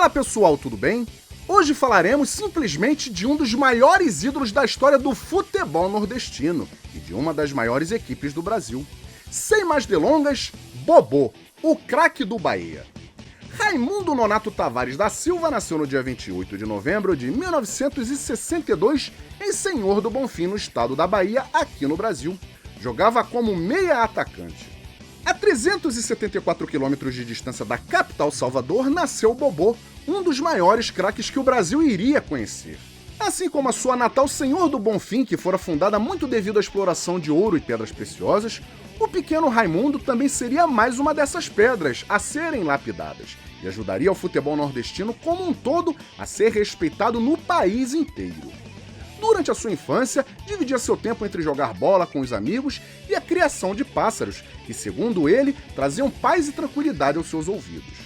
Fala pessoal, tudo bem? Hoje falaremos simplesmente de um dos maiores ídolos da história do futebol nordestino e de uma das maiores equipes do Brasil. Sem mais delongas, Bobô, o craque do Bahia. Raimundo Nonato Tavares da Silva nasceu no dia 28 de novembro de 1962 em Senhor do Bonfim, no estado da Bahia, aqui no Brasil. Jogava como meia atacante. A 374 quilômetros de distância da capital Salvador, nasceu Bobô, um dos maiores craques que o Brasil iria conhecer. Assim como a sua natal Senhor do Bonfim, que fora fundada muito devido à exploração de ouro e pedras preciosas, o pequeno Raimundo também seria mais uma dessas pedras a serem lapidadas e ajudaria o futebol nordestino como um todo a ser respeitado no país inteiro. Durante a sua infância, dividia seu tempo entre jogar bola com os amigos e a criação de pássaros, que, segundo ele, traziam paz e tranquilidade aos seus ouvidos.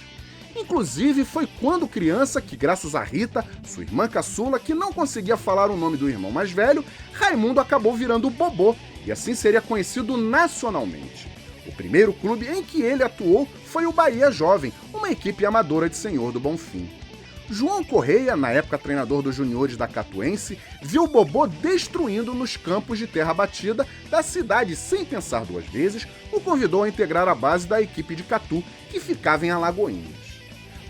Inclusive, foi quando criança que, graças a Rita, sua irmã caçula, que não conseguia falar o nome do irmão mais velho, Raimundo acabou virando Bobô, e assim seria conhecido nacionalmente. O primeiro clube em que ele atuou foi o Bahia Jovem, uma equipe amadora de Senhor do Bonfim. João Correia, na época treinador dos juniores da Catuense, viu Bobô destruindo nos campos de terra batida da cidade e, sem pensar duas vezes, o convidou a integrar a base da equipe de Catu, que ficava em Alagoinhas.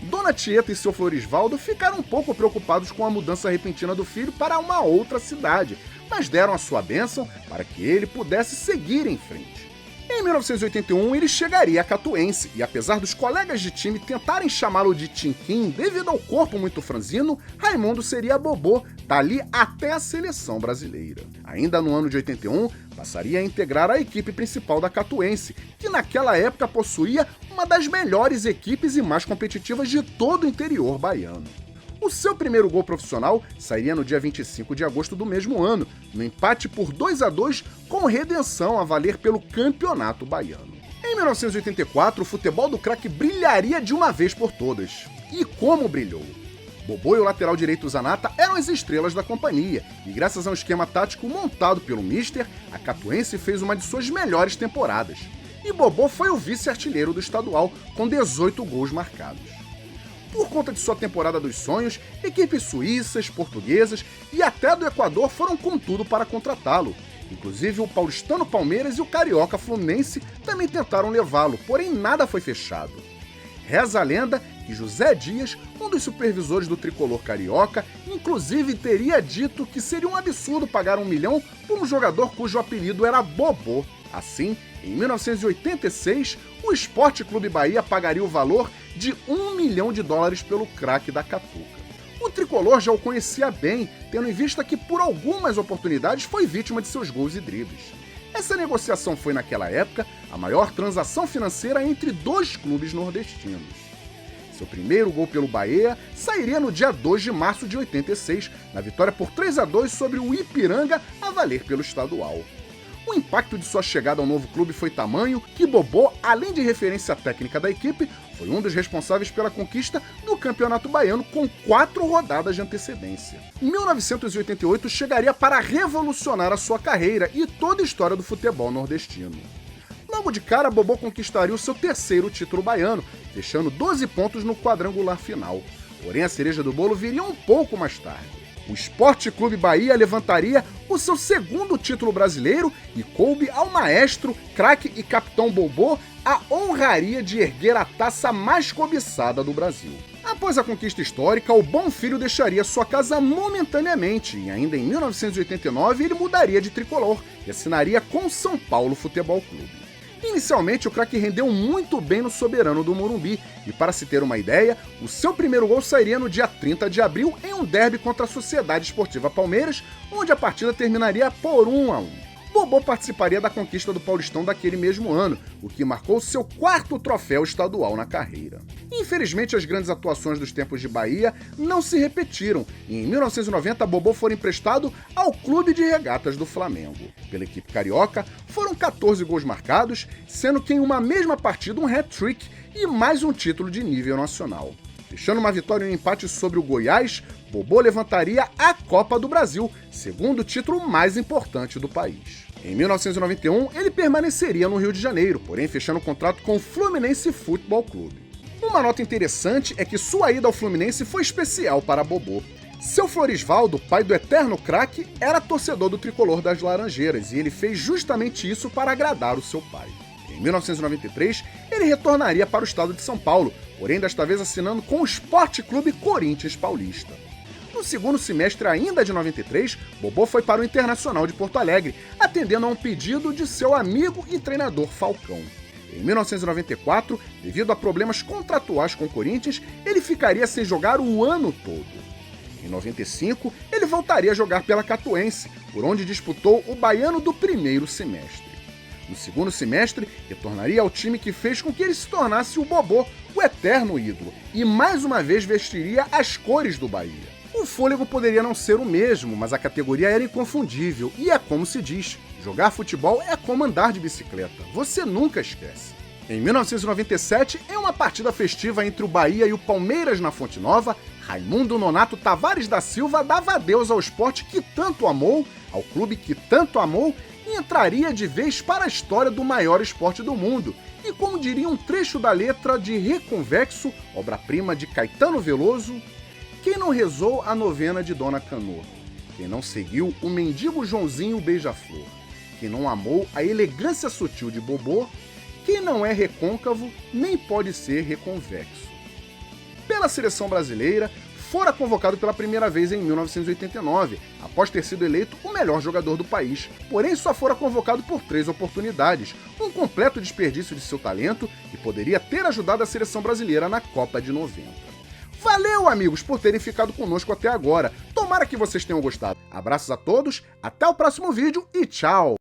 Dona Tieta e seu Florisvaldo ficaram um pouco preocupados com a mudança repentina do filho para uma outra cidade, mas deram a sua bênção para que ele pudesse seguir em frente. Em 1981, ele chegaria a Catuense, e apesar dos colegas de time tentarem chamá-lo de Tinquim devido ao corpo muito franzino, Raimundo seria Bobô, dali até a seleção brasileira. Ainda no ano de 81, passaria a integrar a equipe principal da Catuense, que naquela época possuía uma das melhores equipes e mais competitivas de todo o interior baiano. O seu primeiro gol profissional sairia no dia 25 de agosto do mesmo ano, no empate por 2-2 com redenção a valer pelo Campeonato Baiano. Em 1984, o futebol do craque brilharia de uma vez por todas. E como brilhou! Bobô e o lateral direito Zanata eram as estrelas da companhia, e graças a um esquema tático montado pelo Mister, a Catuense fez uma de suas melhores temporadas. E Bobô foi o vice-artilheiro do estadual, com 18 gols marcados. Por conta de sua temporada dos sonhos, equipes suíças, portuguesas e até do Equador foram com tudo para contratá-lo. Inclusive o paulistano Palmeiras e o carioca Fluminense também tentaram levá-lo, porém nada foi fechado. Reza a lenda que José Dias, um dos supervisores do tricolor carioca, inclusive teria dito que seria um absurdo pagar 1 milhão por um jogador cujo apelido era Bobô. Assim, em 1986, o Sport Clube Bahia pagaria o valor de $1 milhão pelo craque da Catuca. O tricolor já o conhecia bem, tendo em vista que por algumas oportunidades foi vítima de seus gols e dribles. Essa negociação foi, naquela época, a maior transação financeira entre dois clubes nordestinos. Seu primeiro gol pelo Bahia sairia no dia 2 de março de 86, na vitória por 3-2 sobre o Ipiranga, a valer pelo estadual. O impacto de sua chegada ao novo clube foi tamanho que Bobô, além de referência técnica da equipe, foi um dos responsáveis pela conquista do Campeonato Baiano com 4 rodadas de antecedência. Em 1988 chegaria para revolucionar a sua carreira e toda a história do futebol nordestino. Logo de cara, Bobô conquistaria o seu terceiro título baiano, fechando 12 pontos no quadrangular final. Porém, a cereja do bolo viria um pouco mais tarde. O Sport Clube Bahia levantaria o seu segundo título brasileiro e coube ao maestro, craque e capitão Bobô a honraria de erguer a taça mais cobiçada do Brasil. Após a conquista histórica, o bom filho deixaria sua casa momentaneamente e ainda em 1989 ele mudaria de tricolor e assinaria com o São Paulo Futebol Clube. Inicialmente, o craque rendeu muito bem no Soberano do Morumbi, e para se ter uma ideia, o seu primeiro gol sairia no dia 30 de abril em um derby contra a Sociedade Esportiva Palmeiras, onde a partida terminaria por 1-1. Bobô participaria da conquista do Paulistão daquele mesmo ano, o que marcou seu 4º troféu estadual na carreira. Infelizmente, as grandes atuações dos tempos de Bahia não se repetiram, e em 1990 Bobô foi emprestado ao Clube de Regatas do Flamengo. Pela equipe carioca, foram 14 gols marcados, sendo que em uma mesma partida um hat-trick e mais um título de nível nacional. Fechando uma vitória e um empate sobre o Goiás, Bobô levantaria a Copa do Brasil, segundo título mais importante do país. Em 1991, ele permaneceria no Rio de Janeiro, porém fechando o contrato com o Fluminense Futebol Clube. Uma nota interessante é que sua ida ao Fluminense foi especial para Bobô. Seu Florisvaldo, pai do eterno craque, era torcedor do tricolor das Laranjeiras e ele fez justamente isso para agradar o seu pai. Em 1993, ele retornaria para o estado de São Paulo, porém desta vez assinando com o Sport Clube Corinthians Paulista. No segundo semestre ainda de 93, Bobô foi para o Internacional de Porto Alegre, atendendo a um pedido de seu amigo e treinador Falcão. Em 1994, devido a problemas contratuais com o Corinthians, ele ficaria sem jogar o ano todo. Em 95, ele voltaria a jogar pela Catuense, por onde disputou o baiano do primeiro semestre. No segundo semestre, retornaria ao time que fez com que ele se tornasse o Bobô, o eterno ídolo, e mais uma vez vestiria as cores do Bahia. O fôlego poderia não ser o mesmo, mas a categoria era inconfundível, e é como se diz, jogar futebol é como andar de bicicleta, você nunca esquece. Em 1997, em uma partida festiva entre o Bahia e o Palmeiras na Fonte Nova, Raimundo Nonato Tavares da Silva dava adeus ao esporte que tanto amou, ao clube que tanto amou, e entraria de vez para a história do maior esporte do mundo. E como diria um trecho da letra de Reconvexo, obra-prima de Caetano Veloso, quem não rezou a novena de Dona Canô? Quem não seguiu o mendigo Joãozinho Beija-Flor? Quem não amou a elegância sutil de Bobô? Quem não é recôncavo nem pode ser reconvexo. Pela seleção brasileira, fora convocado pela primeira vez em 1989, após ter sido eleito o melhor jogador do país, porém só fora convocado por 3 oportunidades, um completo desperdício de seu talento que poderia ter ajudado a seleção brasileira na Copa de 90. Valeu, amigos, por terem ficado conosco até agora. Tomara que vocês tenham gostado. Abraços a todos, até o próximo vídeo e tchau!